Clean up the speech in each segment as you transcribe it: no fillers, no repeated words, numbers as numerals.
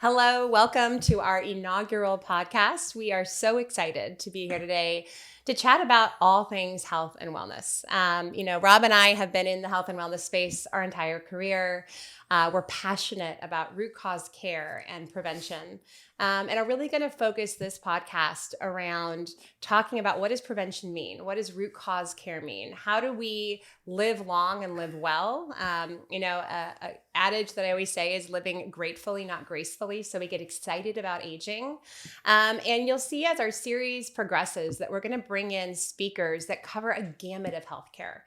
Hello, welcome to our inaugural podcast. We are so excited to be here today to chat about all things health and wellness. Rob and I have been in the health and wellness space our entire career. We're passionate about root cause care and prevention, and are really going to focus this podcast around talking about what does prevention mean? What does root cause care mean? How do we live long and live well? A adage that I always say is living gratefully, not gracefully. So we get excited about aging. And you'll see as our series progresses that we're going to bring in speakers that cover a gamut of healthcare.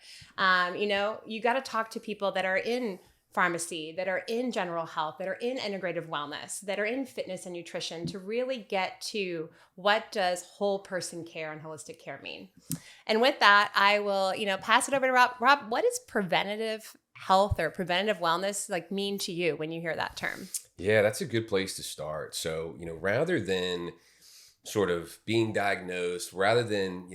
You got to talk to people that are in pharmacy, that are in general health, that are in integrative wellness, that are in fitness and nutrition to really get to what does whole person care and holistic care mean. And with that, I will, pass it over to Rob. Rob, what does preventative health or preventative wellness mean to you when you hear that term? Yeah, that's a good place to start. So, rather than sort of being diagnosed, rather than,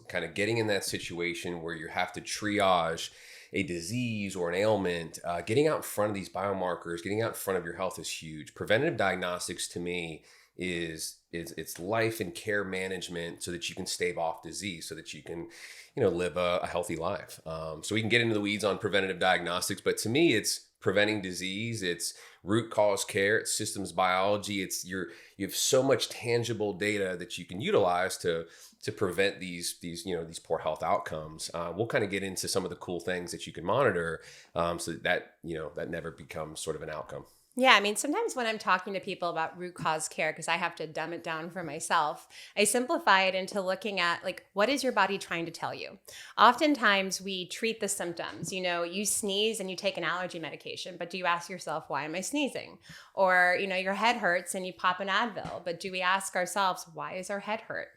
kind of getting in that situation where you have to triage a disease or an ailment, getting out in front of these biomarkers, getting out in front of your health is huge. Preventative diagnostics to me is it's life and care management so that you can stave off disease, so that you can, live a healthy life. So we can get into the weeds on preventative diagnostics, but to me, it's preventing disease, it's root cause care, it's systems biology. You have so much tangible data that you can utilize to prevent these poor health outcomes. We'll kind of get into some of the cool things that you can monitor, so that never becomes sort of an outcome. Yeah, sometimes when I'm talking to people about root cause care, because I have to dumb it down for myself, I simplify it into looking at what is your body trying to tell you? Oftentimes we treat the symptoms. You sneeze and you take an allergy medication, but do you ask yourself, why am I sneezing? Or, your head hurts and you pop an Advil, but do we ask ourselves, why is our head hurt?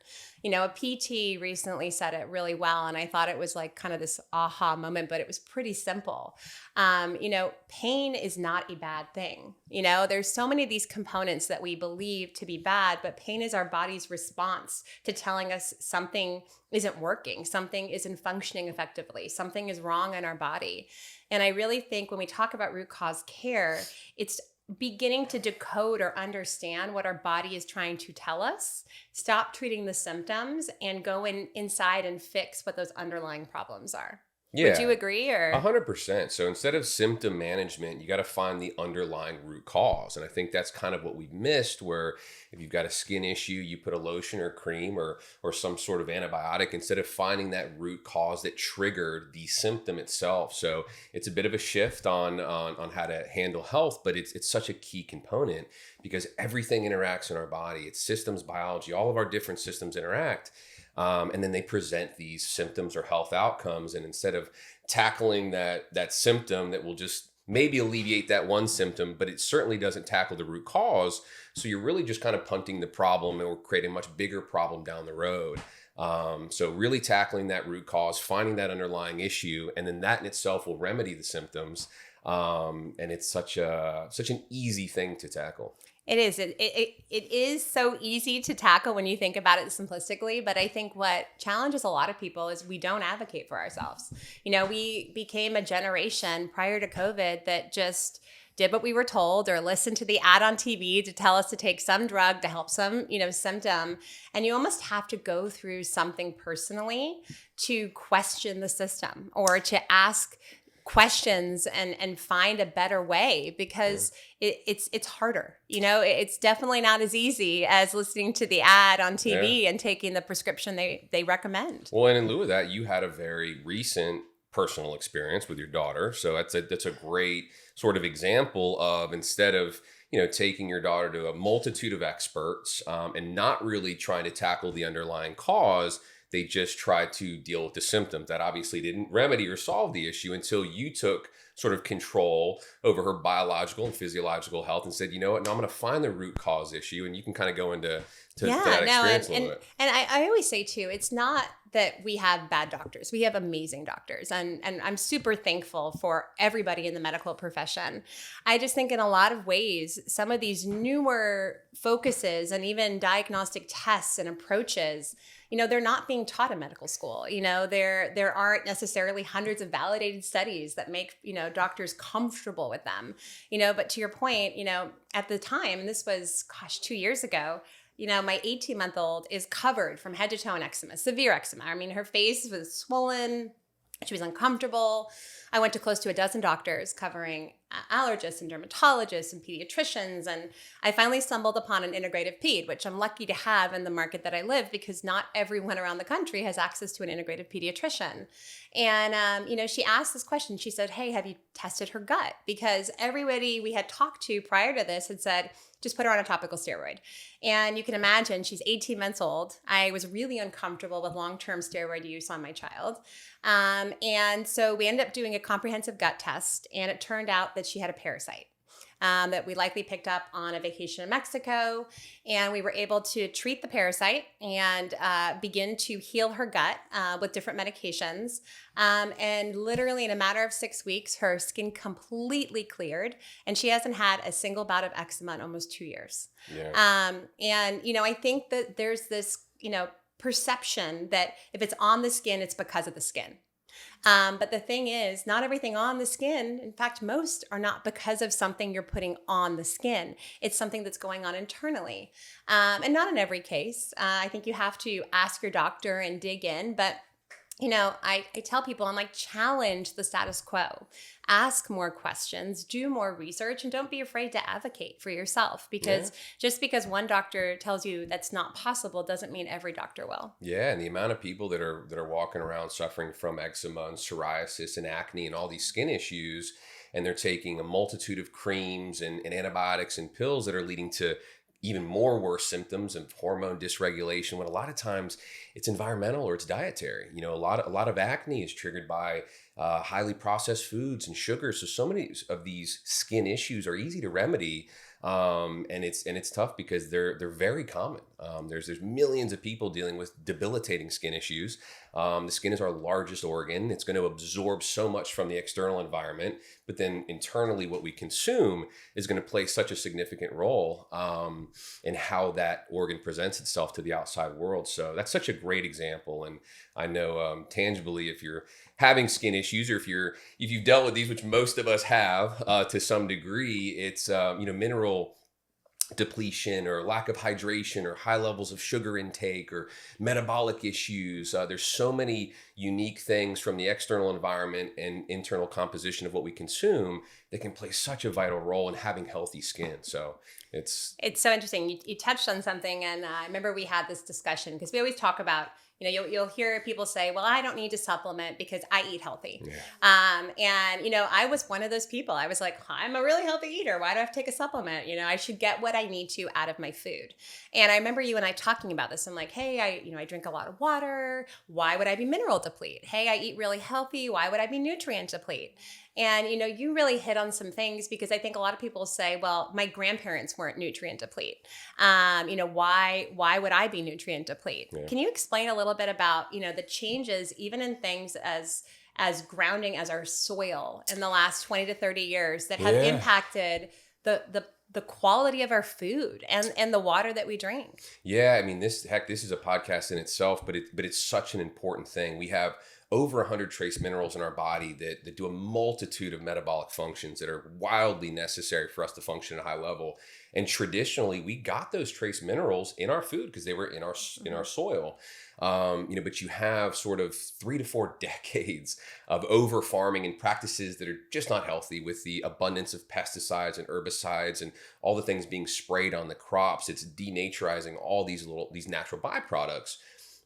A PT recently said it really well, and I thought it was kind of this aha moment, but it was pretty simple. Pain is not a bad thing. There's so many of these components that we believe to be bad, but pain is our body's response to telling us something isn't working, something isn't functioning effectively, something is wrong in our body. And I really think when we talk about root cause care, it's beginning to decode or understand what our body is trying to tell us, stop treating the symptoms, and go inside and fix what those underlying problems are. Yeah. Would you agree? Or 100%. So instead of symptom management, you got to find the underlying root cause. And I think that's kind of what we've missed, where if you've got a skin issue, you put a lotion or cream or some sort of antibiotic instead of finding that root cause that triggered the symptom itself. So it's a bit of a shift on how to handle health, but it's such a key component because everything interacts in our body. It's systems biology. All of our different systems interact. And then they present these symptoms or health outcomes. And instead of tackling that symptom that will just maybe alleviate that one symptom, but it certainly doesn't tackle the root cause. So you're really just kind of punting the problem and will create a much bigger problem down the road. So really tackling that root cause, finding that underlying issue, and then that in itself will remedy the symptoms. And it's such an easy thing to tackle. it is. It is so easy to tackle when you think about it simplistically. But I think what challenges a lot of people is we don't advocate for ourselves. We became a generation prior to COVID that just did what we were told or listened to the ad on TV to tell us to take some drug to help some, symptom. And you almost have to go through something personally to question the system or to ask questions and find a better way, because it's harder. It's definitely not as easy as listening to the ad on TV and taking the prescription they recommend. Well, and in lieu of that, you had a very recent personal experience with your daughter. So that's a great sort of example of, instead of taking your daughter to a multitude of experts and not really trying to tackle the underlying cause, they just tried to deal with the symptoms that obviously didn't remedy or solve the issue until you took sort of control over her biological and physiological health and said, you know what, now I'm going to find the root cause issue. And you can kind of go into that experience a little bit. And I always say too, it's not that we have bad doctors. We have amazing doctors, and I'm super thankful for everybody in the medical profession. I just think in a lot of ways, some of these newer focuses and even diagnostic tests and approaches, they're not being taught in medical school. There aren't necessarily hundreds of validated studies that make, doctors comfortable with them. But to your point, at the time, and this was, 2 years ago, my 18-month-old is covered from head to toe in eczema, severe eczema. I mean, her face was swollen. She was uncomfortable. I went to close to a dozen doctors covering allergists and dermatologists and pediatricians. And I finally stumbled upon an integrative ped, which I'm lucky to have in the market that I live, because not everyone around the country has access to an integrative pediatrician. And, she asked this question. She said, hey, have you tested her gut? Because everybody we had talked to prior to this had said, just put her on a topical steroid. And you can imagine she's 18 months old. I was really uncomfortable with long-term steroid use on my child. And so we ended up doing a comprehensive gut test, and it turned out that she had a parasite that we likely picked up on a vacation in Mexico. And we were able to treat the parasite and begin to heal her gut with different medications. And literally in a matter of 6 weeks, her skin completely cleared, and she hasn't had a single bout of eczema in almost 2 years. Yeah. And, I think that there's this, perception that if it's on the skin, it's because of the skin. But the thing is, not everything on the skin, in fact, most are not because of something you're putting on the skin. It's something that's going on internally. And not in every case. I think you have to ask your doctor and dig in. But, I tell people, I'm like, challenge the status quo. Ask more questions, do more research, and don't be afraid to advocate for yourself, because just because one doctor tells you that's not possible doesn't mean every doctor will. Yeah, and the amount of people that are walking around suffering from eczema and psoriasis and acne and all these skin issues, and they're taking a multitude of creams and antibiotics and pills that are leading to even more worse symptoms of hormone dysregulation, when a lot of times it's environmental or it's dietary. A lot of acne is triggered by highly processed foods and sugars. So many of these skin issues are easy to remedy. And it's tough because they're very common. There's millions of people dealing with debilitating skin issues. The skin is our largest organ. It's going to absorb so much from the external environment, but then internally what we consume is going to play such a significant role in how that organ presents itself to the outside world. So that's such a great example. And I know tangibly, if you're having skin issues, or if you've dealt with these, which most of us have to some degree, it's mineral depletion or lack of hydration or high levels of sugar intake or metabolic issues. There's so many unique things from the external environment and internal composition of what we consume that can play such a vital role in having healthy skin. So it's so interesting. You touched on something, and I remember we had this discussion, because we always talk about, you'll hear people say, well, I don't need to supplement because I eat healthy. Yeah. And I was one of those people. I was like, I'm a really healthy eater. Why do I have to take a supplement? I should get what I need to out of my food. And I remember you and I talking about this. I'm like, hey, I drink a lot of water. Why would I be mineral deplete? Hey, I eat really healthy. Why would I be nutrient deplete? And, you really hit on some things, because I think a lot of people say, well, my grandparents weren't nutrient deplete. Why would I be nutrient deplete? Yeah. Can you explain a little bit about, the changes even in things as grounding as our soil in the last 20 to 30 years that have impacted the quality of our food and the water that we drink? Yeah, I mean, this is a podcast in itself, but it's such an important thing. We have over 100 trace minerals in our body that do a multitude of metabolic functions that are wildly necessary for us to function at a high level. And traditionally, we got those trace minerals in our food because they were in our soil. But you have sort of 3 to 4 decades of over farming and practices that are just not healthy, with the abundance of pesticides and herbicides and all the things being sprayed on the crops. It's denaturizing all these natural byproducts.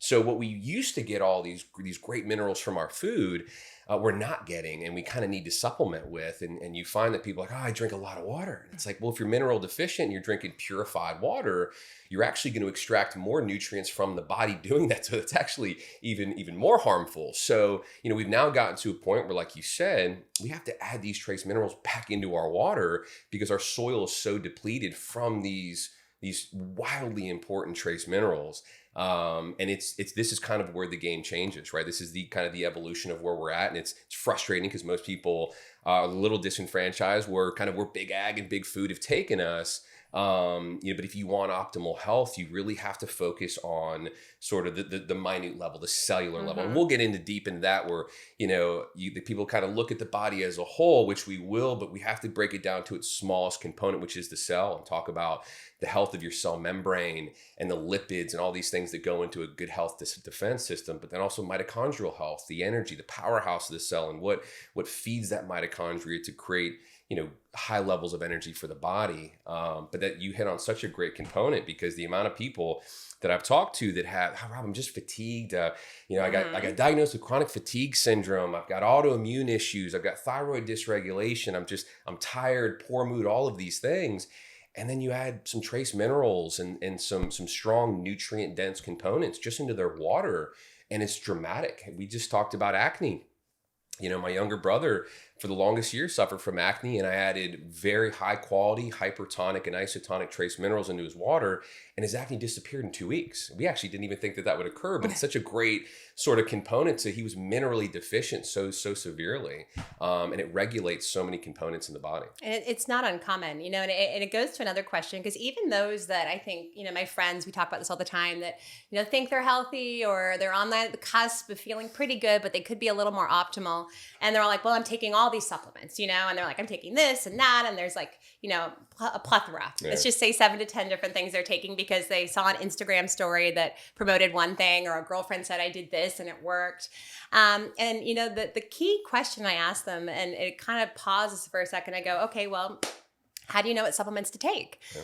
So what we used to get all these great minerals from our food, we're not getting, and we kind of need to supplement with. And you find that people are like, I drink a lot of water. And it's like, well, if you're mineral deficient and you're drinking purified water, you're actually going to extract more nutrients from the body doing that. So it's actually even more harmful. So, we've now gotten to a point where, like you said, we have to add these trace minerals back into our water because our soil is so depleted from these these wildly important trace minerals. And it's this is kind of where the game changes, right? This is the kind of the evolution of where we're at, and it's frustrating because most people are a little disenfranchised. We're big ag and big food have taken us. But if you want optimal health, you really have to focus on sort of the minute level, the cellular level. And we'll get deep into that where, the people kind of look at the body as a whole, which we will, but we have to break it down to its smallest component, which is the cell, and talk about the health of your cell membrane and the lipids and all these things that go into a good health defense system, but then also mitochondrial health, the energy, the powerhouse of the cell, and what feeds that mitochondria to create high levels of energy for the body. But that you hit on such a great component, because the amount of people that I've talked to that have, oh, Rob, I'm just fatigued. I got diagnosed with chronic fatigue syndrome. I've got autoimmune issues. I've got thyroid dysregulation. I'm tired, poor mood, all of these things. And then you add some trace minerals and some strong nutrient dense components just into their water, and it's dramatic. We just talked about acne. My younger brother for the longest years suffered from acne, and I added very high quality hypertonic and isotonic trace minerals into his water, and his acne disappeared in 2 weeks. We actually didn't even think that would occur, but it's such a great sort of component. So he was minerally deficient so severely, and it regulates so many components in the body. And it's not uncommon, and it goes to another question, because even those that I think, my friends, we talk about this all the time, that, think they're healthy or they're on the cusp of feeling pretty good, but they could be a little more optimal. And they're all like, well, I'm taking all these supplements, and they're like, I'm taking this and that. And there's like, a plethora. Yeah. Let's just say 7 to 10 different things they're taking because they saw an Instagram story that promoted one thing, or a girlfriend said, I did this and it worked. The key question I ask them, and it kind of pauses for a second, I go, okay, well, how do you know what supplements to take? Yeah.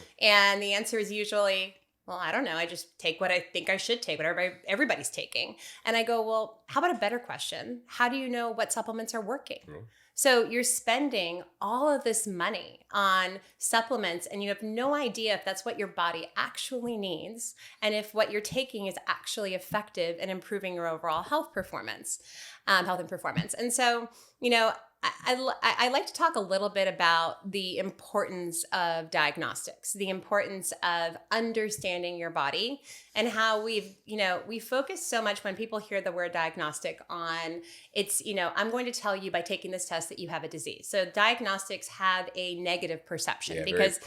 And the answer is usually, well, I don't know. I just take what I think I should take, what everybody's taking. And I go, well, how about a better question? How do you know what supplements are working? Mm-hmm. So you're spending all of this money on supplements, and you have no idea if that's what your body actually needs, and if what you're taking is actually effective in improving your overall health and performance. And so, I like to talk a little bit about the importance of diagnostics, the importance of understanding your body, and how we focus so much when people hear the word diagnostic on it's, I'm going to tell you by taking this test that you have a disease. So diagnostics have a negative perception because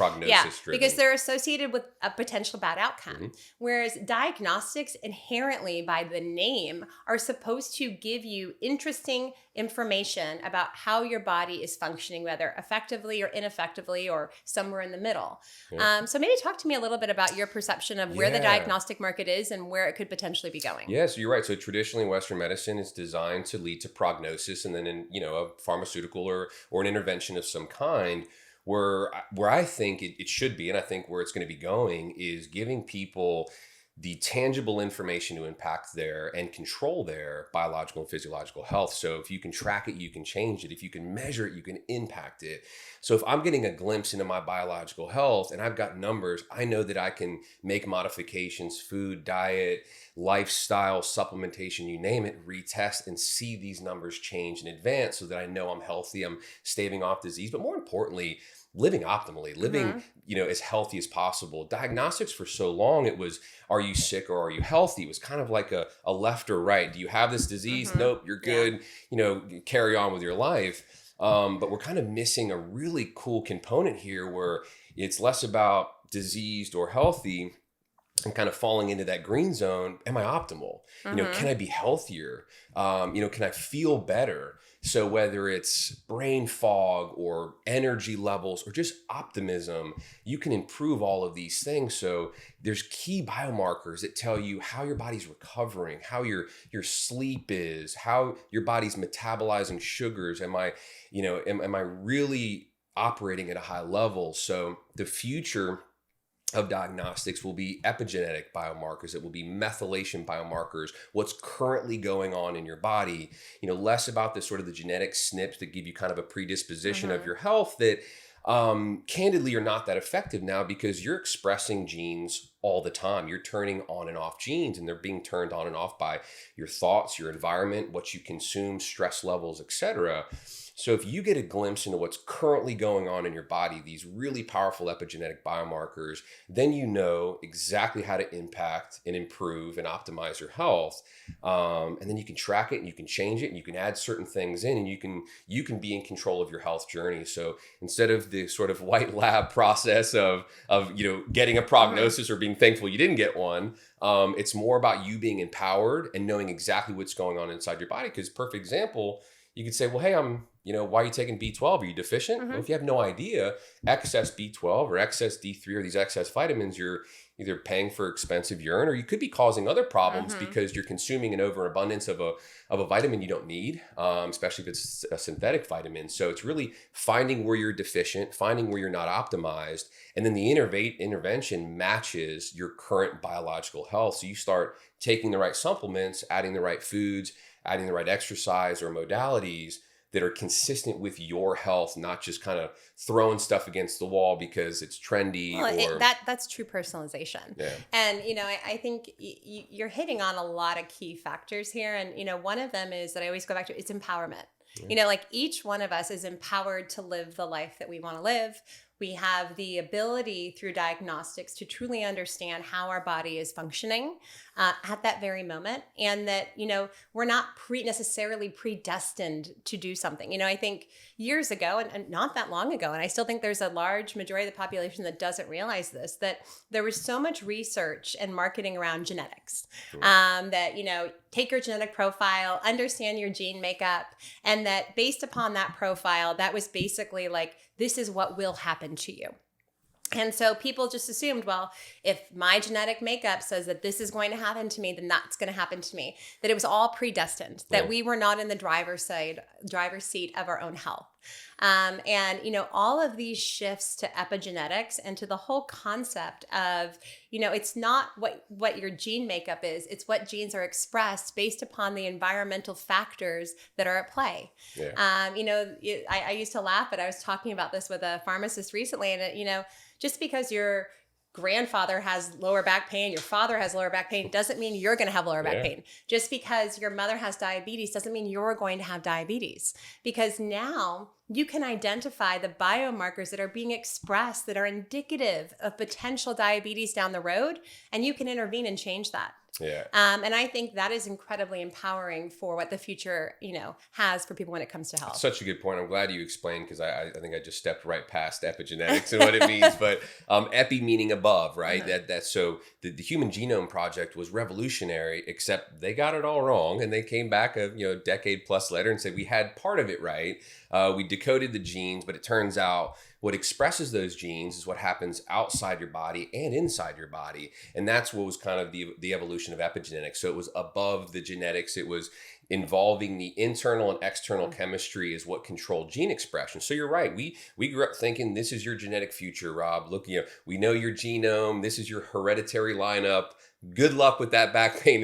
because they're associated with a potential bad outcome. Mm-hmm. Whereas diagnostics inherently by the name are supposed to give you interesting information about how your body is functioning, whether effectively or ineffectively or somewhere in the middle. Yeah. So maybe talk to me a little bit about your perception of where the diagnostic market is and where it could potentially be going. Yeah, so you're right. So traditionally Western medicine is designed to lead to prognosis, and then in, a pharmaceutical or an intervention of some kind. Where I think it should be, and I think where it's going to be going, is giving people the tangible information to impact their and control their biological and physiological health. So if you can track it, you can change it. If you can measure it, you can impact it. So if I'm getting a glimpse into my biological health and I've got numbers, I know that I can make modifications, food, diet, lifestyle, supplementation, you name it, retest and see these numbers change in advance so that I know I'm healthy, I'm staving off disease, but more importantly, living optimally, living, as healthy as possible. Diagnostics for so long, it was, are you sick or are you healthy? It was kind of like a left or right. Do you have this disease? Mm-hmm. Nope, you're good. Yeah. Carry on with your life. But we're kind of missing a really cool component here where it's less about diseased or healthy and kind of falling into that green zone. Am I optimal? Mm-hmm. Can I be healthier? Can I feel better? So whether it's brain fog or energy levels or just optimism, you can improve all of these things. So there's key biomarkers that tell you how your body's recovering, how your sleep is, how your body's metabolizing sugars. Am I really operating at a high level? So the future of diagnostics will be epigenetic biomarkers. It will be methylation biomarkers, what's currently going on in your body, less about the sort of the genetic SNPs that give you kind of a predisposition of your health that candidly are not that effective now because you're expressing genes all the time. You're turning on and off genes, and they're being turned on and off by your thoughts, your environment, what you consume, stress levels, etc. So if you get a glimpse into what's currently going on in your body, these really powerful epigenetic biomarkers, then you know exactly how to impact and improve and optimize your health. And then you can track it and you can change it and you can add certain things in, and you can be in control of your health journey. So instead of the sort of white lab process of getting a prognosis or being thankful you didn't get one, it's more about you being empowered and knowing exactly what's going on inside your body. Because perfect example, you could say, well, hey, why are you taking B12? Are you deficient? Well, if you have no idea, excess B12 or excess D3 or these excess vitamins, you're either paying for expensive urine, or you could be causing other problems because you're consuming an overabundance of a vitamin you don't need, especially if it's a synthetic vitamin. So it's really finding where you're deficient, finding where you're not optimized, and then the intervention matches your current biological health. So you start taking the right supplements, adding the right foods, adding the right exercise or modalities that are consistent with your health, not just kind of throwing stuff against the wall because it's trendy. Well, that's true personalization. Yeah. And, I think you're hitting on a lot of key factors here. And, one of them is that I always go back to, it's empowerment. Yeah. Like each one of us is empowered to live the life that we want to live. We have the ability through diagnostics to truly understand how our body is functioning at that very moment, and that, we're not necessarily predestined to do something. I think years ago, and not that long ago, and I still think there's a large majority of the population that doesn't realize this, that there was so much research and marketing around genetics, that, take your genetic profile, understand your gene makeup, and that based upon that profile, that was basically like, this is what will happen to you. And so people just assumed, well, if my genetic makeup says that this is going to happen to me, then that's going to happen to me. That it was all predestined, that we were not in the driver's seat of our own health. All of these shifts to epigenetics and to the whole concept of, it's not what your gene makeup is, it's what genes are expressed based upon the environmental factors that are at play. Yeah. I used to laugh, but I was talking about this with a pharmacist recently, and just because your grandfather has lower back pain, your father has lower back pain, doesn't mean you're going to have lower back pain. Just because your mother has diabetes doesn't mean you're going to have diabetes. Because now you can identify the biomarkers that are being expressed that are indicative of potential diabetes down the road, and you can intervene and change that. Yeah. And I think that is incredibly empowering for what the future, has for people when it comes to health. Such a good point. I'm glad you explained, because I think I just stepped right past epigenetics and what it means. But epi meaning above, right? That's so the Human Genome Project was revolutionary, except they got it all wrong, and they came back a decade plus later and said we had part of it right. We decoded the genes, but it turns out what expresses those genes is what happens outside your body and inside your body. And that's what was kind of the evolution of epigenetics. So it was above the genetics. It was involving the internal and external chemistry is what controlled gene expression. So you're right. We grew up thinking this is your genetic future, Rob. Look, we know your genome. This is your hereditary lineup. Good luck with that back pain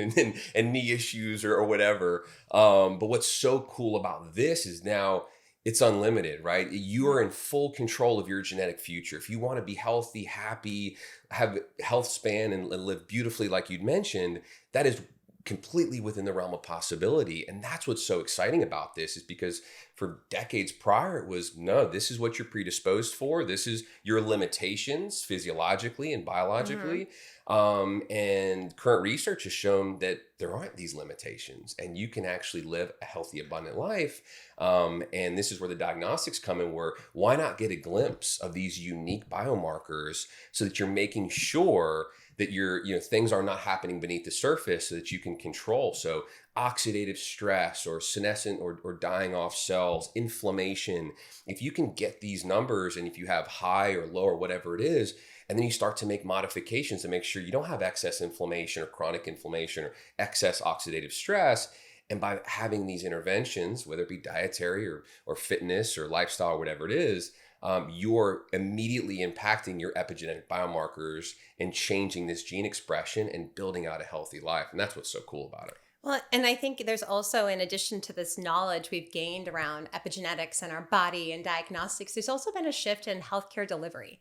and knee issues or whatever. But what's so cool about this is now it's unlimited, right? You are in full control of your genetic future. If you want to be healthy, happy, have health span, and live beautifully like you'd mentioned, that is completely within the realm of possibility. And that's what's so exciting about this, is because for decades prior, it was, no, this is what you're predisposed for. This is your limitations physiologically and biologically. And current research has shown that there aren't these limitations, and you can actually live a healthy, abundant life. And this is where the diagnostics come in, where why not get a glimpse of these unique biomarkers so that you're making sure that things are not happening beneath the surface, so that you can control. So oxidative stress or senescent or dying off cells, inflammation, if you can get these numbers, and if you have high or low or whatever it is, and then you start to make modifications to make sure you don't have excess inflammation or chronic inflammation or excess oxidative stress. And by having these interventions, whether it be dietary or fitness or lifestyle or whatever it is, you're immediately impacting your epigenetic biomarkers and changing this gene expression and building out a healthy life. And that's what's so cool about it. Well, and I think there's also, in addition to this knowledge we've gained around epigenetics and our body and diagnostics, there's also been a shift in healthcare delivery.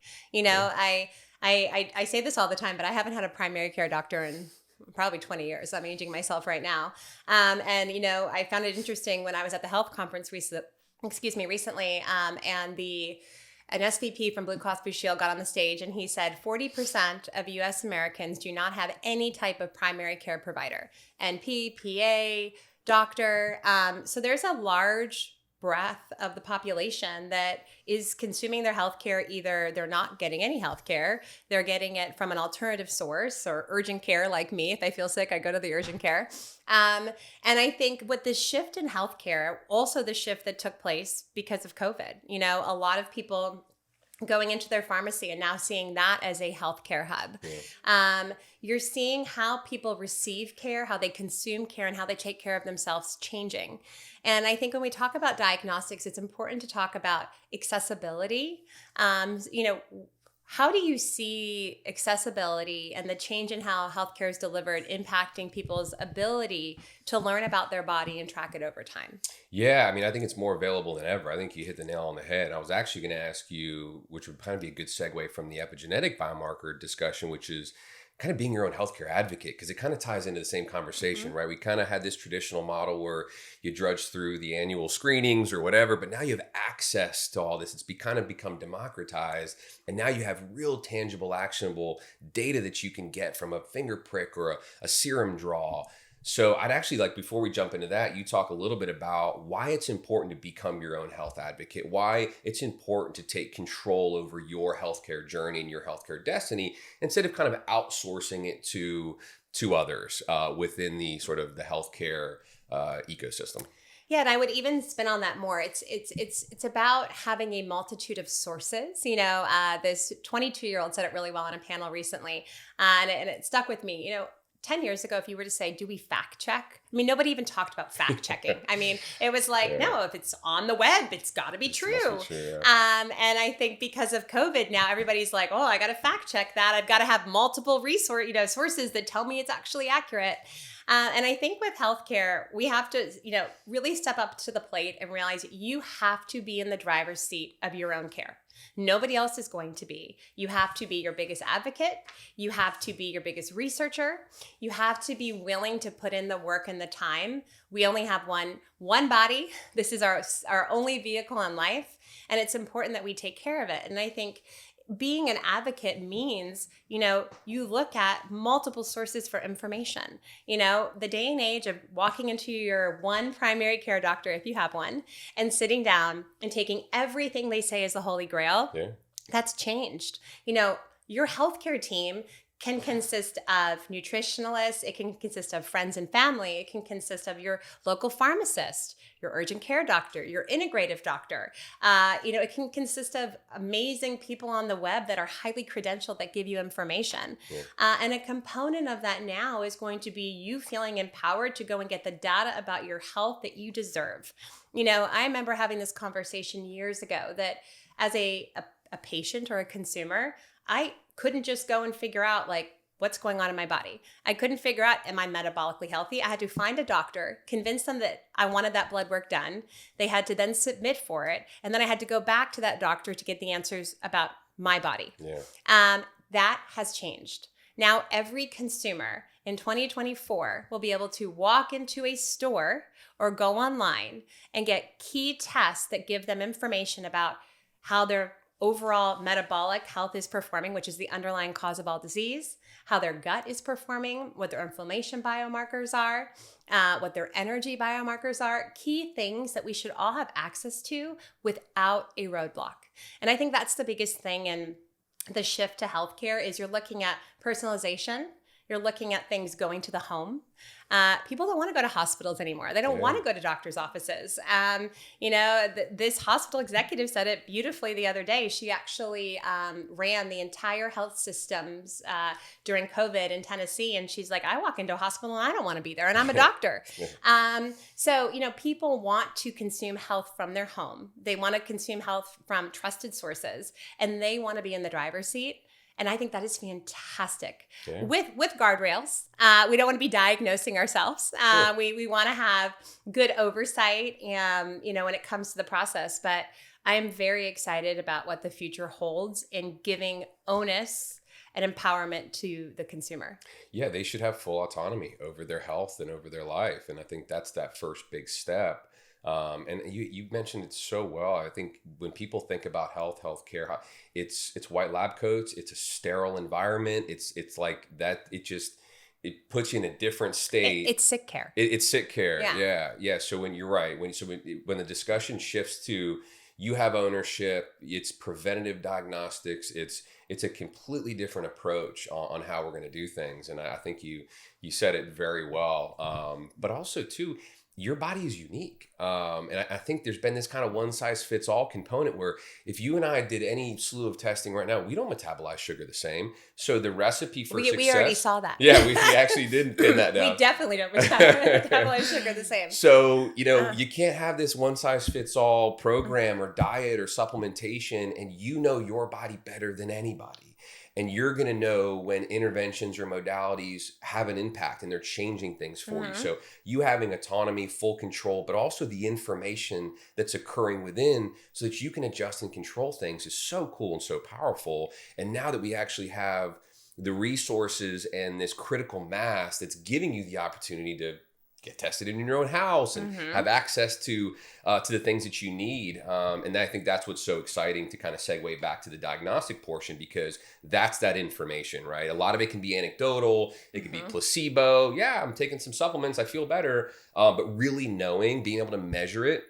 I say this all the time, but I haven't had a primary care doctor in probably 20 years. I'm aging myself right now. And, I found it interesting when I was at the health conference recently, and an SVP from Blue Cross Blue Shield got on the stage and he said 40% of US Americans do not have any type of primary care provider, NP, PA, doctor. So there's a large breadth of the population that is consuming their healthcare. Either they're not getting any healthcare, they're getting it from an alternative source or urgent care like me. If I feel sick, I go to the urgent care. And I think with the shift in healthcare, also the shift that took place because of COVID, a lot of people going into their pharmacy and now seeing that as a healthcare hub. You're seeing how people receive care, how they consume care, and how they take care of themselves changing. And I think when we talk about diagnostics, it's important to talk about accessibility. How do you see accessibility and the change in how healthcare is delivered impacting people's ability to learn about their body and track it over time? Yeah, I mean, I think it's more available than ever. I think you hit the nail on the head. I was actually going to ask you, which would kind of be a good segue from the epigenetic biomarker discussion, which is kind of being your own healthcare advocate, because it kind of ties into the same conversation, right? We kind of had this traditional model where you drudge through the annual screenings or whatever, but now you have access to all this. It's kind of become democratized. And now you have real tangible, actionable data that you can get from a finger prick or a serum draw. So I'd actually like, before we jump into that, you talk a little bit about why it's important to become your own health advocate, why it's important to take control over your healthcare journey and your healthcare destiny instead of kind of outsourcing it to others within the sort of the healthcare ecosystem. Yeah, and I would even spin on that more. It's about having a multitude of sources. This 22-year-old said it really well on a panel recently, and it stuck with me. 10 years ago, if you were to say, do we fact check? I mean, nobody even talked about fact checking. I mean, it was like, no, if it's on the web, it's got to be true. Yeah. And I think because of COVID now, everybody's like, oh, I got to fact check that. I've got to have multiple sources that tell me it's actually accurate. And I think with healthcare, we have to, really step up to the plate and realize you have to be in the driver's seat of your own care. Nobody else is going to be. You have to be your biggest advocate. You have to be your biggest researcher. You have to be willing to put in the work and the time. We only have one body. This is our only vehicle in life. And it's important that we take care of it. And I think being an advocate means, you look at multiple sources for information. The day and age of walking into your one primary care doctor, if you have one, and sitting down and taking everything they say is the Holy Grail, that's changed. Your healthcare team can consist of nutritionalists, it can consist of friends and family, it can consist of your local pharmacist, your urgent care doctor, your integrative doctor. It can consist of amazing people on the web that are highly credentialed that give you information. And a component of that now is going to be you feeling empowered to go and get the data about your health that you deserve. I remember having this conversation years ago that as a patient or a consumer, I couldn't just go and figure out what's going on in my body. I couldn't figure out, am I metabolically healthy? I had to find a doctor, convince them that I wanted that blood work done. They had to then submit for it. And then I had to go back to that doctor to get the answers about my body. That has changed. Now, every consumer in 2024 will be able to walk into a store or go online and get key tests that give them information about how their overall metabolic health is performing, which is the underlying cause of all disease, how their gut is performing, what their inflammation biomarkers are, what their energy biomarkers are, key things that we should all have access to without a roadblock. And I think that's the biggest thing in the shift to healthcare is you're looking at personalization. You're looking at things going to the home. People don't want to go to hospitals anymore. They don't want to go to doctor's offices. This hospital executive said it beautifully the other day. She actually ran the entire health systems during COVID in Tennessee. And she's like, I walk into a hospital and I don't want to be there. And I'm a doctor. So people want to consume health from their home. They want to consume health from trusted sources. And they want to be in the driver's seat. And I think that is fantastic. With guardrails. We don't want to be diagnosing ourselves. We want to have good oversight, when it comes to the process. But I am very excited about what the future holds in giving onus and empowerment to the consumer. Yeah, they should have full autonomy over their health and over their life. And I think that's that first big step. And you mentioned it so well. I think when people think about healthcare, it's white lab coats, it's a sterile environment. It's like that. It puts you in a different state. It's sick care. It's sick care. Yeah. Yeah. So when you're right, when the discussion shifts to you have ownership, it's preventative diagnostics. It's a completely different approach on how we're going to do things. And I think you said it very well. But also too, your body is unique. And I think there's been this kind of one size fits all component where if you and I did any slew of testing right now, we don't metabolize sugar the same. So the recipe for success. We already saw that. Yeah, we actually did pin that down. We definitely don't metabolize sugar the same. So, you can't have this one size fits all program or diet or supplementation, and your body better than anybody. And you're going to know when interventions or modalities have an impact and they're changing things for you. So you having autonomy, full control, but also the information that's occurring within so that you can adjust and control things is so cool and so powerful. And now that we actually have the resources and this critical mass that's giving you the opportunity to get tested in your own house and have access to the things that you need. And I think that's what's so exciting to kind of segue back to the diagnostic portion, because that's that information, right? A lot of it can be anecdotal. It could be placebo. Yeah, I'm taking some supplements. I feel better. But really being able to measure it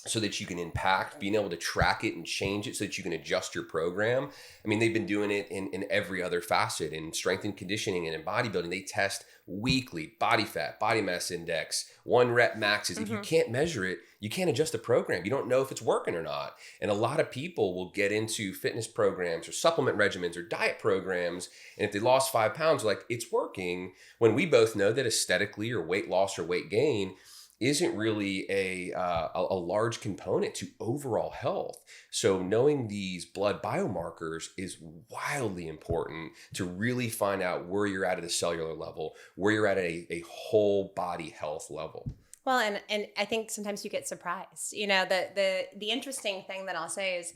so that you can impact, being able to track it and change it so that you can adjust your program. I mean, they've been doing it in every other facet, in strength and conditioning and in bodybuilding. They test weekly body fat, body mass index, 1 rep maxes. If you can't measure it, you can't adjust the program. You don't know if it's working or not. And a lot of people will get into fitness programs or supplement regimens or diet programs. And if they lost 5 pounds, like, it's working, when we both know that aesthetically or weight loss or weight gain isn't really a large component to overall health. So knowing these blood biomarkers is wildly important to really find out where you're at a cellular level, where you're at a whole body health level. Well, and I think sometimes you get surprised. The interesting thing that I'll say is,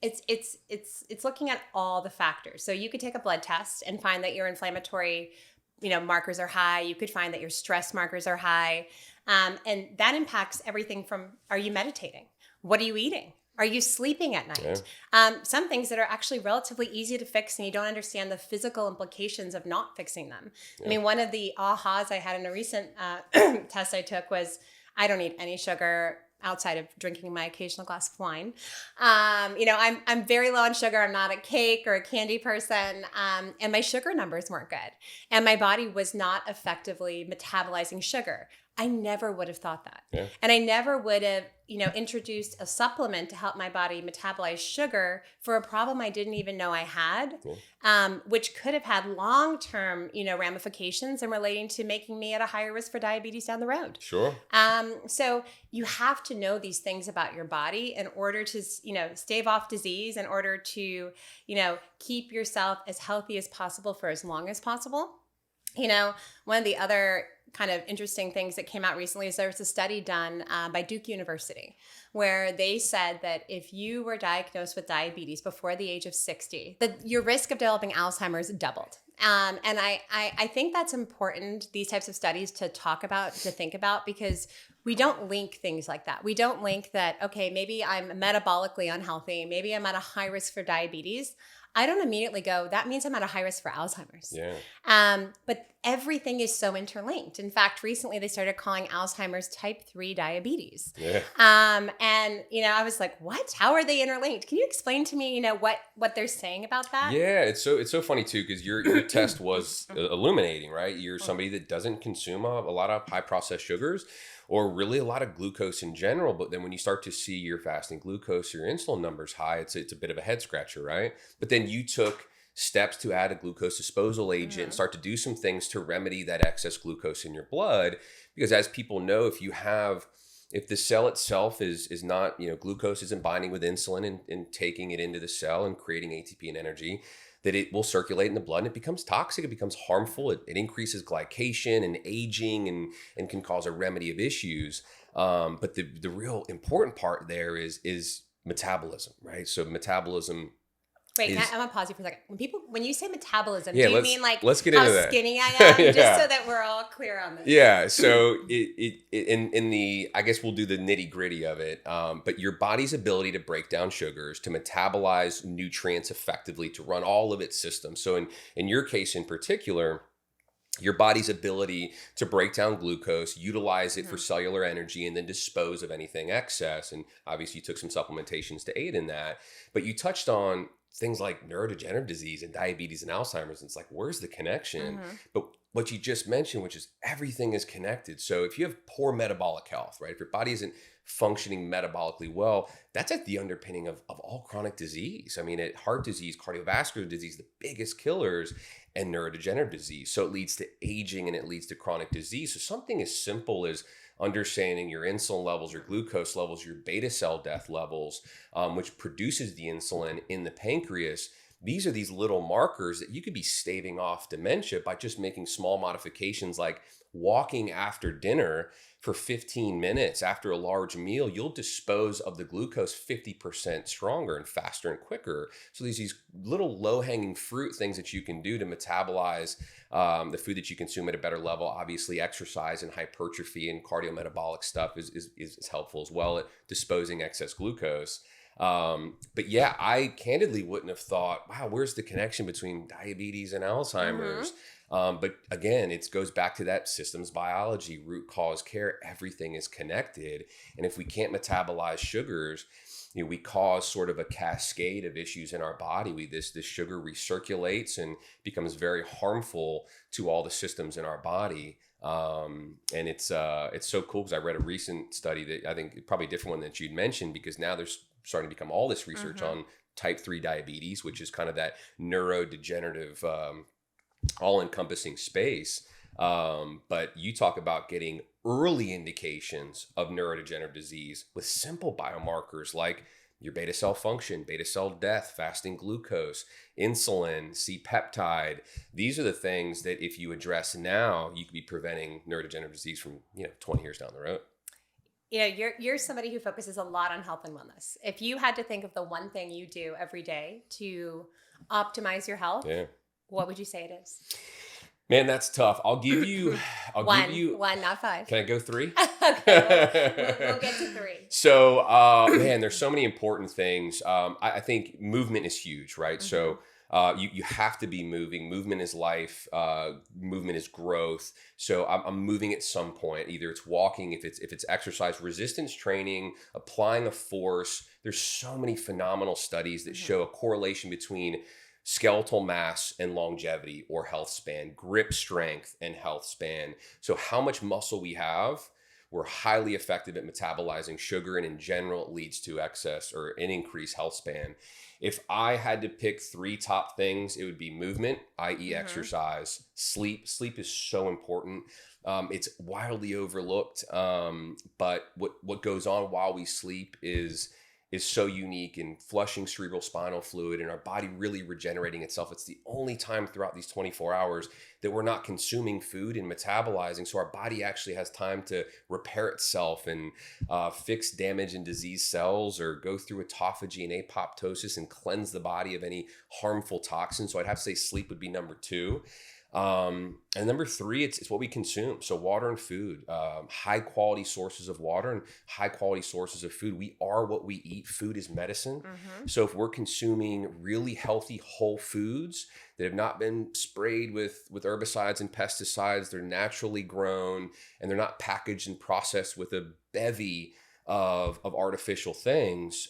it's looking at all the factors. So you could take a blood test and find that your inflammatory markers are high. You could find that your stress markers are high. And that impacts everything from, are you meditating? What are you eating? Are you sleeping at night? Yeah. Some things that are actually relatively easy to fix, and you don't understand the physical implications of not fixing them. Yeah. I mean, one of the ahas I had in a recent test I took was, I don't eat any sugar outside of drinking my occasional glass of wine. I'm very low on sugar. I'm not a cake or a candy person. And my sugar numbers weren't good. And my body was not effectively metabolizing sugar. I never would have thought that. Yeah. And I never would have, introduced a supplement to help my body metabolize sugar for a problem I didn't even know I had, which could have had long-term, ramifications and relating to making me at a higher risk for diabetes down the road. Sure. So you have to know these things about your body in order to, stave off disease, in order to, keep yourself as healthy as possible for as long as possible. One of the other kind of interesting things that came out recently is there was a study done by Duke University where they said that if you were diagnosed with diabetes before the age of 60, that your risk of developing Alzheimer's doubled. And I think that's important, these types of studies to talk about, to think about, because we don't link things like that. We don't link that, okay, maybe I'm metabolically unhealthy, maybe I'm at a high risk for diabetes. I don't immediately go, that means I'm at a high risk for Alzheimer's. Yeah. But everything is so interlinked. In fact, recently they started calling Alzheimer's type 3 diabetes. Yeah. And, I was like, what? How are they interlinked? Can you explain to me, what they're saying about that? Yeah, it's so funny too, because your test was illuminating, right? You're somebody that doesn't consume a lot of high processed sugars, or really a lot of glucose in general. But then when you start to see your fasting glucose, your insulin numbers high, it's a bit of a head scratcher, right? But then you took steps to add a glucose disposal agent and start to do some things to remedy that excess glucose in your blood. Because as people know, if the cell itself is not, glucose isn't binding with insulin and taking it into the cell and creating ATP and energy, that it will circulate in the blood and it becomes toxic, it becomes harmful, it increases glycation and aging and can cause a remedy of issues. But the real important part there is metabolism, right? So metabolism Wait, is I'm gonna pause you for a second. When you say metabolism, yeah, do you mean like let's get how into that. skinny I am? Yeah. Just so that we're all clear on this. Yeah, so in the I guess we'll do the nitty gritty of it, but your body's ability to break down sugars, to metabolize nutrients effectively, to run all of its systems. So in your case in particular, your body's ability to break down glucose, utilize it for cellular energy, and then dispose of anything excess. And obviously, you took some supplementations to aid in that. But you touched on things like neurodegenerative disease and diabetes and Alzheimer's. And it's like, where's the connection? But what you just mentioned, which is everything is connected. So if you have poor metabolic health, right? If your body isn't functioning metabolically well, that's at the underpinning of all chronic disease. I mean, heart disease, cardiovascular disease, the biggest killers, and neurodegenerative disease. So it leads to aging and it leads to chronic disease. So something as simple as understanding your insulin levels, your glucose levels, your beta cell death levels, which produces the insulin in the pancreas. These are these little markers that you could be staving off dementia by just making small modifications like walking after dinner for 15 minutes after a large meal. You'll dispose of the glucose 50% stronger and faster and quicker. So these little low-hanging fruit things that you can do to metabolize the food that you consume at a better level. Obviously, exercise and hypertrophy and cardiometabolic stuff is helpful as well at disposing excess glucose. But yeah, I candidly wouldn't have thought, wow, where's the connection between diabetes and Alzheimer's? But again, it goes back to that systems biology, root cause care. Everything is connected. And if we can't metabolize sugars, we cause sort of a cascade of issues in our body. This sugar recirculates and becomes very harmful to all the systems in our body. And it's so cool because I read a recent study that I think probably a different one that you'd mentioned, because now there's starting to become all this research on type 3 diabetes, which is kind of that neurodegenerative, all-encompassing space. But you talk about getting early indications of neurodegenerative disease with simple biomarkers like your beta cell function, beta cell death, fasting glucose, insulin, C-peptide. These are the things that if you address now, you could be preventing neurodegenerative disease from 20 years down the road. You're somebody who focuses a lot on health and wellness. If you had to think of the one thing you do every day to optimize your health, what would you say it is? Man, that's tough. I'll give you one, not 5. Can I go 3? Okay, we'll get to 3. So, man, there's so many important things. I think movement is huge, right? So you have to be moving. Movement is life. Movement is growth. So I'm moving at some point. Either it's walking, if it's exercise, resistance training, applying a force. There's so many phenomenal studies that show a correlation between skeletal mass and longevity or health span, grip strength and health span. So how much muscle we have, we're highly effective at metabolizing sugar, and in general, it leads to excess or an increased health span. If I had to pick 3 top things, it would be movement, i.e. exercise, sleep. Sleep is so important. It's wildly overlooked, but what goes on while we sleep is so unique in flushing cerebral spinal fluid and our body really regenerating itself. It's the only time throughout these 24 hours that we're not consuming food and metabolizing. So our body actually has time to repair itself and fix damaged and diseased cells, or go through autophagy and apoptosis and cleanse the body of any harmful toxins. So I'd have to say sleep would be number 2. And number 3, it's what we consume. So water and food, high quality sources of water and high quality sources of food. We are what we eat. Food is medicine. So if we're consuming really healthy whole foods that have not been sprayed with herbicides and pesticides, they're naturally grown and they're not packaged and processed with a bevy of artificial things,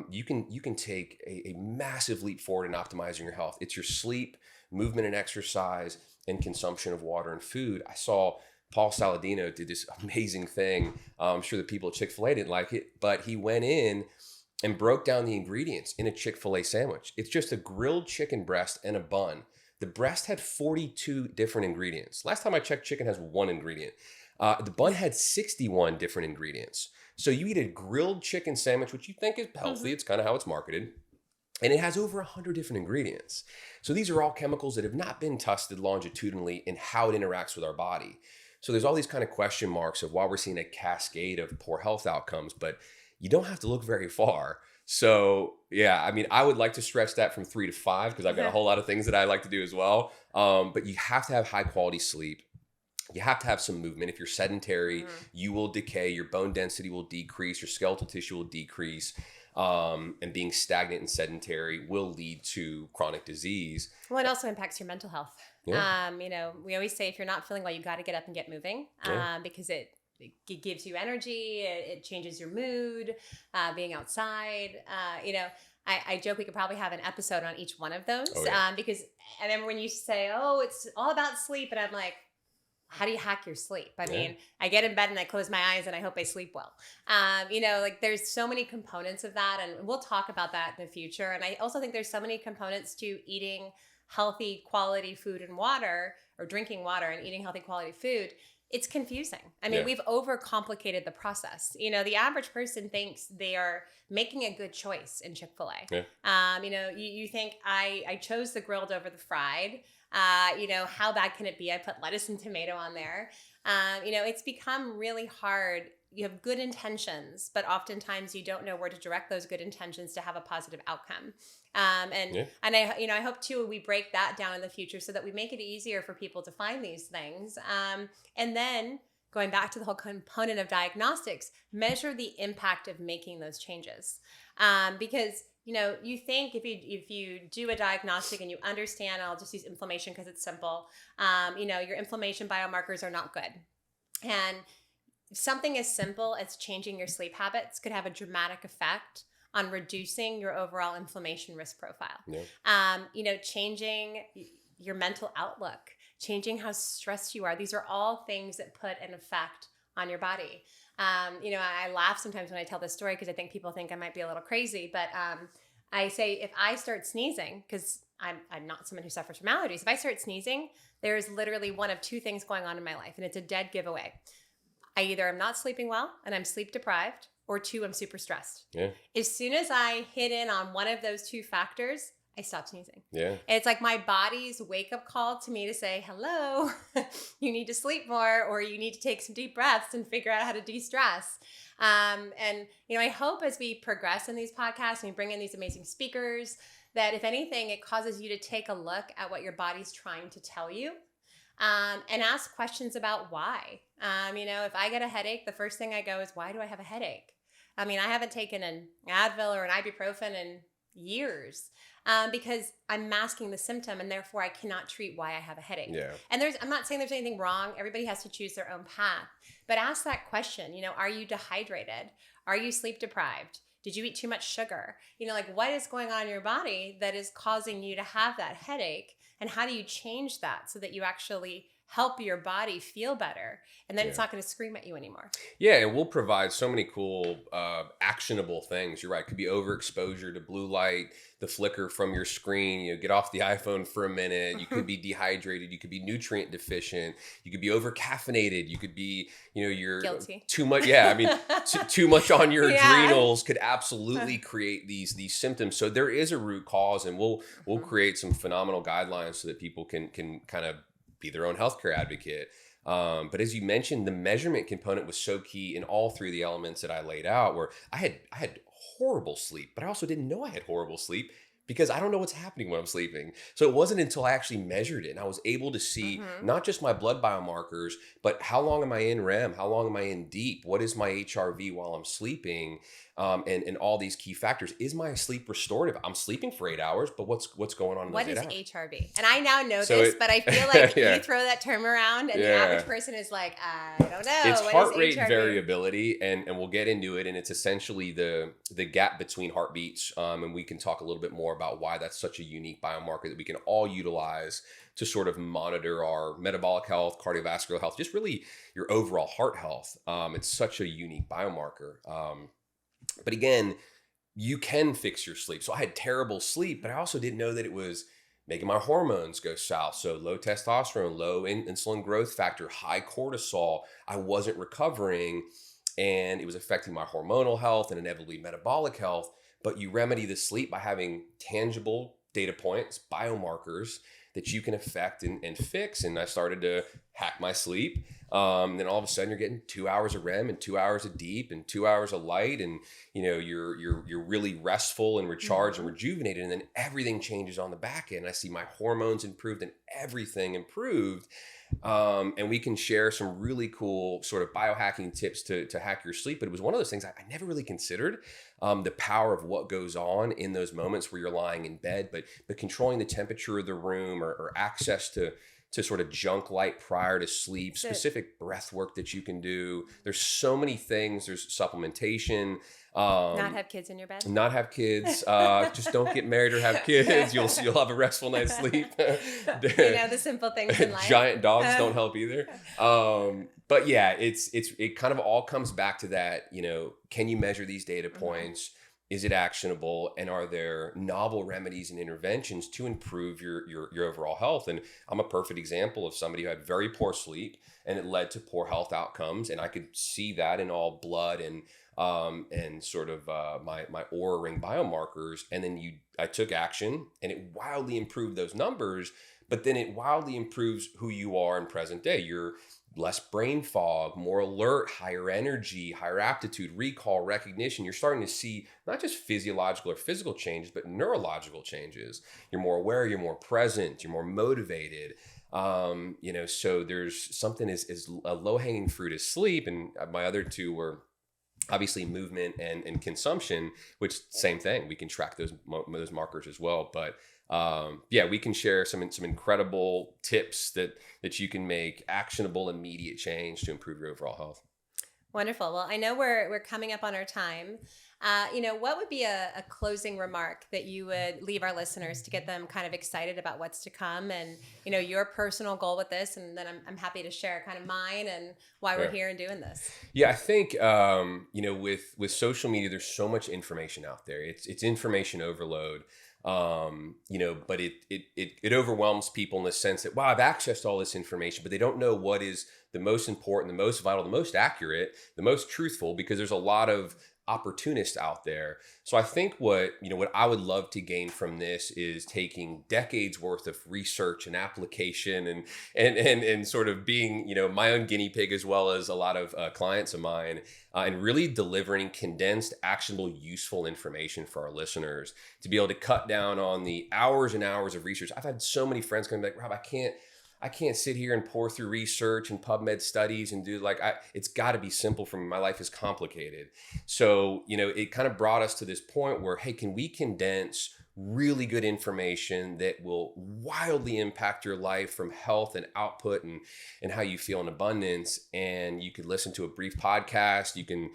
you can take a massive leap forward in optimizing your health. It's your sleep, movement and exercise, and consumption of water and food. I saw Paul Saladino did this amazing thing. I'm sure the people at Chick-fil-A didn't like it, but he went in and broke down the ingredients in a Chick-fil-A sandwich. It's just a grilled chicken breast and a bun. The breast had 42 different ingredients. Last time I checked, chicken has 1 ingredient. The bun had 61 different ingredients. So you eat a grilled chicken sandwich, which you think is healthy. It's kind of how it's marketed. And it has over 100 different ingredients. So these are all chemicals that have not been tested longitudinally in how it interacts with our body. So there's all these kind of question marks of why we're seeing a cascade of poor health outcomes, but you don't have to look very far. So yeah, I mean, I would like to stretch that from 3 to 5 because I've got a whole lot of things that I like to do as well. But you have to have high quality sleep. You have to have some movement. If you're sedentary, you will decay, your bone density will decrease, your skeletal tissue will decrease. And being stagnant and sedentary will lead to chronic disease. Well, it also impacts your mental health. Yeah. We always say if you're not feeling well, you got to get up and get moving because it gives you energy. It changes your mood, being outside. I joke we could probably have an episode on each one of those because I remember when you say, oh, it's all about sleep. And I'm like, how do you hack your sleep? I mean, I get in bed and I close my eyes and I hope I sleep well. There's so many components of that, and we'll talk about that in the future. And I also think there's so many components to eating healthy quality food and water, or drinking water and eating healthy quality food. It's confusing. I mean, we've overcomplicated the process. The average person thinks they are making a good choice in Chick-fil-A. Yeah. You think I chose the grilled over the fried. How bad can it be? I put lettuce and tomato on there. It's become really hard. You have good intentions, but oftentimes you don't know where to direct those good intentions to have a positive outcome. And I hope too we break that down in the future so that we make it easier for people to find these things. And then going back to the whole component of diagnostics, measure the impact of making those changes. Because you think if you do a diagnostic and you understand, I'll just use inflammation because it's simple, your inflammation biomarkers are not good. And something as simple as changing your sleep habits could have a dramatic effect on reducing your overall inflammation risk profile. Yeah. Changing your mental outlook, changing how stressed you are. These are all things that put an effect on your body. I laugh sometimes when I tell this story because I think people think I might be a little crazy, but I say if I start sneezing, because I'm not someone who suffers from allergies, if I start sneezing, there is literally one of two things going on in my life, and it's a dead giveaway. I either am not sleeping well and I'm sleep deprived, or two, I'm super stressed. Yeah. As soon as I hit in on one of those two factors, I stop sneezing. Yeah. It's like my body's wake-up call to me to say, hello, you need to sleep more, or you need to take some deep breaths and figure out how to de-stress. I hope as we progress in these podcasts and we bring in these amazing speakers, that if anything, it causes you to take a look at what your body's trying to tell you. And ask questions about why. If I get a headache, the first thing I go is, why do I have a headache? I haven't taken an Advil or an ibuprofen in years because I'm masking the symptom, and therefore I cannot treat why I have a headache. Yeah. And I'm not saying there's anything wrong. Everybody has to choose their own path. But ask that question, are you dehydrated? Are you sleep deprived? Did you eat too much sugar? What is going on in your body that is causing you to have that headache? And how do you change that so that you actually help your body feel better? And then it's not going to scream at you anymore. Yeah, and we'll provide so many cool, actionable things. You're right. It could be overexposure to blue light, the flicker from your screen. Get off the iPhone for a minute. You could be dehydrated. You could be nutrient deficient. You could be over caffeinated. You could be, you're guilty. Too much. Yeah, too much on your adrenals could absolutely create these symptoms. So there is a root cause, and we'll create some phenomenal guidelines so that people can kind of be their own healthcare advocate. But as you mentioned, the measurement component was so key in all three of the elements that I laid out, where I had horrible sleep, but I also didn't know I had horrible sleep because I don't know what's happening when I'm sleeping. So it wasn't until I actually measured it and I was able to see not just my blood biomarkers, but how long am I in REM? How long am I in deep? What is my HRV while I'm sleeping? And all these key factors. Is my sleep restorative? I'm sleeping for 8 hours, but what's going on in those 8 hours? What is HRV? And I now know this, but I feel like you throw that term around and the average person is like, I don't know. It's heart rate variability, and we'll get into it. And it's essentially the gap between heartbeats. And we can talk a little bit more about why that's such a unique biomarker that we can all utilize to sort of monitor our metabolic health, cardiovascular health, just really your overall heart health. It's such a unique biomarker. But again, you can fix your sleep. So I had terrible sleep, but I also didn't know that it was making my hormones go south. So low testosterone, low insulin growth factor, high cortisol. I wasn't recovering, and it was affecting my hormonal health and inevitably metabolic health. But you remedy the sleep by having tangible data points, biomarkers that you can affect and fix. And I started to hack my sleep. Then all of a sudden you're getting 2 hours of REM and 2 hours of deep and 2 hours of light, and you're really restful and recharged and rejuvenated, and then everything changes on the back end. I see my hormones improved and everything improved. And we can share some really cool sort of biohacking tips to hack your sleep. But it was one of those things I never really considered, the power of what goes on in those moments where you're lying in bed, but controlling the temperature of the room, or access to sort of junk light prior to sleep, specific breath work that you can do. There's so many things. There's supplementation. Not have kids in your bed. Not have kids. Just don't get married or have kids. You'll have a restful night's sleep. The simple things in life. Giant dogs don't help either. But yeah, it kind of all comes back to that. Can you measure these data points? Is it actionable? And are there novel remedies and interventions to improve your overall health? And I'm a perfect example of somebody who had very poor sleep, and it led to poor health outcomes. And I could see that in all blood and sort of my Oura Ring biomarkers. And then I took action, and it wildly improved those numbers. But then it wildly improves who you are in present day. You're less brain fog, more alert, higher energy, higher aptitude, recall, recognition. You're starting to see not just physiological or physical changes, but neurological changes. You're more aware, you're more present, you're more motivated. So there's something as a low-hanging fruit as sleep. And my other two were obviously movement and consumption, which same thing. We can track those markers as well. But we can share some incredible tips that you can make actionable, immediate change to improve your overall health. Wonderful. Well, I know we're coming up on our time. What would be a closing remark that you would leave our listeners to get them kind of excited about what's to come, and your personal goal with this, and then I'm happy to share kind of mine and why we're here and doing this. Yeah, I think with social media, there's so much information out there. It's information overload. But it overwhelms people in the sense that, wow, I've accessed all this information, but they don't know what is the most important, the most vital, the most accurate, the most truthful, because there's a lot of opportunists out there. So I think what I would love to gain from this is taking decades worth of research and application and sort of being, my own guinea pig, as well as a lot of clients of mine, and really delivering condensed, actionable, useful information for our listeners to be able to cut down on the hours and hours of research. I've had so many friends come back, Rob, I can't sit here and pour through research and PubMed studies and do it's got to be simple for me. My life is complicated. So, it kind of brought us to this point where, hey, can we condense really good information that will wildly impact your life from health and output and how you feel in abundance? And you could listen to a brief podcast. You can,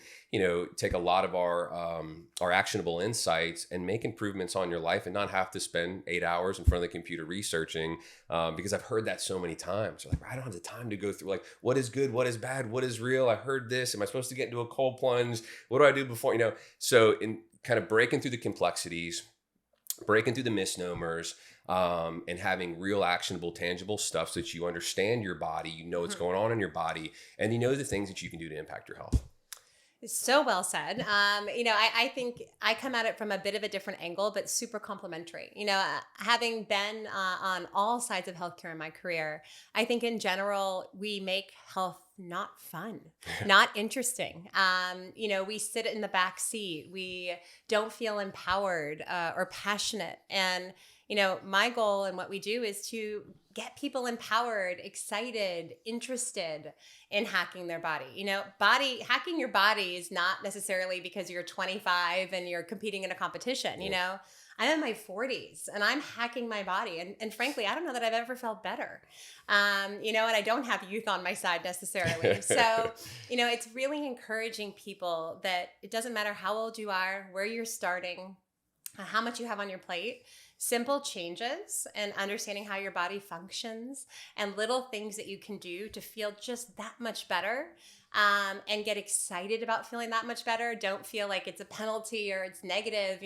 take a lot of our actionable insights and make improvements on your life and not have to spend 8 hours in front of the computer researching, because I've heard that so many times. Like, I don't have the time to go through what is good, what is bad, what is real. I heard this. Am I supposed to get into a cold plunge? What do I do before, So in kind of breaking through the complexities, breaking through the misnomers, and having real actionable, tangible stuff so that you understand your body, what's going on in your body, and the things that you can do to impact your health. So well said. I think I come at it from a bit of a different angle, but super complementary. Having been on all sides of healthcare in my career, I think in general, we make health not fun, not interesting. We sit in the back seat. We don't feel empowered or passionate. And, my goal and what we do is to get people empowered, excited, interested in hacking their body. Hacking your body is not necessarily because you're 25 and you're competing in a competition. I'm in my 40s and I'm hacking my body. And frankly, I don't know that I've ever felt better. And I don't have youth on my side necessarily. So, it's really encouraging people that it doesn't matter how old you are, where you're starting, how much you have on your plate. Simple changes and understanding how your body functions and little things that you can do to feel just that much better, and get excited about feeling that much better. Don't feel like it's a penalty or it's negative.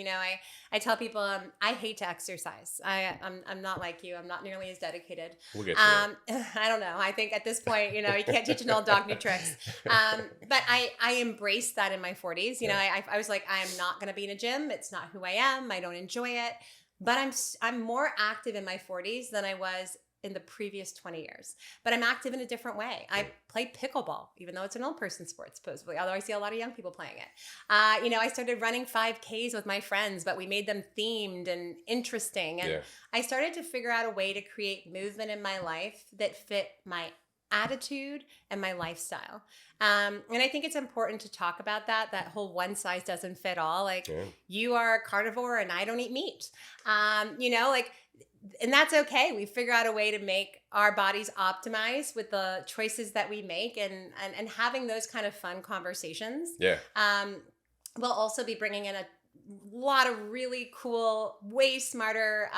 I tell people I hate to exercise. I'm not like you. I'm not nearly as dedicated. We'll get to that. I don't know. I think at this point, you can't teach an old dog new tricks. But I embraced that in my 40s. I was like, I am not going to be in a gym. It's not who I am. I don't enjoy it. But I'm more active in my 40s than I was in the previous 20 years, but I'm active in a different way. I play pickleball, even though it's an old person sport, supposedly, although I see a lot of young people playing it. I started running 5Ks with my friends, but we made them themed and interesting. And I started to figure out a way to create movement in my life that fit my attitude and my lifestyle. And I think it's important to talk about that whole one size doesn't fit all. You are a carnivore and I don't eat meat. And that's okay. We figure out a way to make our bodies optimized with the choices that we make, and having those kind of fun conversations. We'll also be bringing in a lot of really cool, way smarter,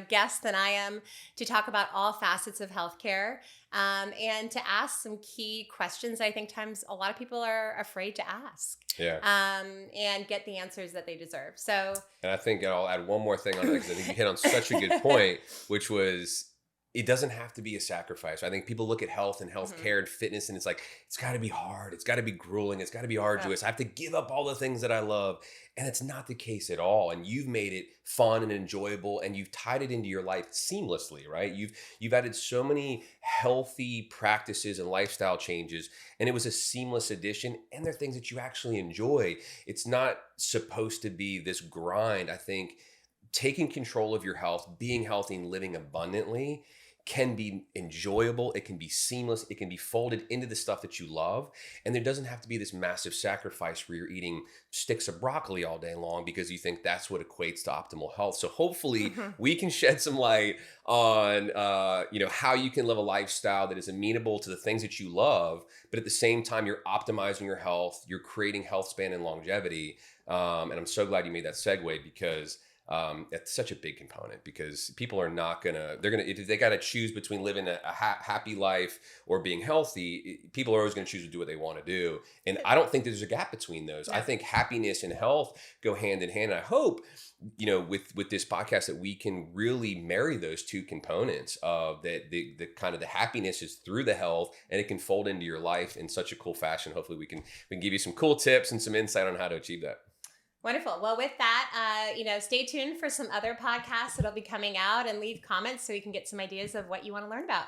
guests than I am to talk about all facets of healthcare, and to ask some key questions I think times a lot of people are afraid to ask. And get the answers that they deserve. So, and I think I'll add one more thing on that, because I think you hit on such a good point, which was, it doesn't have to be a sacrifice. I think people look at health and healthcare and fitness, and it's like, it's got to be hard. It's got to be grueling. It's got to be arduous. I have to give up all the things that I love. And it's not the case at all. And you've made it fun and enjoyable, and you've tied it into your life seamlessly, right? You've added so many healthy practices and lifestyle changes, and it was a seamless addition. And they're things that you actually enjoy. It's not supposed to be this grind. I think taking control of your health, being healthy, and living abundantly can be enjoyable. It can be seamless. It can be folded into the stuff that you love. And there doesn't have to be this massive sacrifice where you're eating sticks of broccoli all day long because you think that's what equates to optimal health. So hopefully we can shed some light on, how you can live a lifestyle that is amenable to the things that you love, but at the same time, you're optimizing your health, you're creating health span and longevity. And I'm so glad you made that segue, because it's such a big component, because people are not if they got to choose between living a happy life or being healthy, people are always going to choose to do what they want to do. And I don't think there's a gap between those. I think happiness and health go hand in hand. And I hope, with this podcast, that we can really marry those two components of the kind of the happiness is through the health, and it can fold into your life in such a cool fashion. Hopefully we can give you some cool tips and some insight on how to achieve that. Wonderful. Well, with that, stay tuned for some other podcasts that'll be coming out, and leave comments so we can get some ideas of what you want to learn about.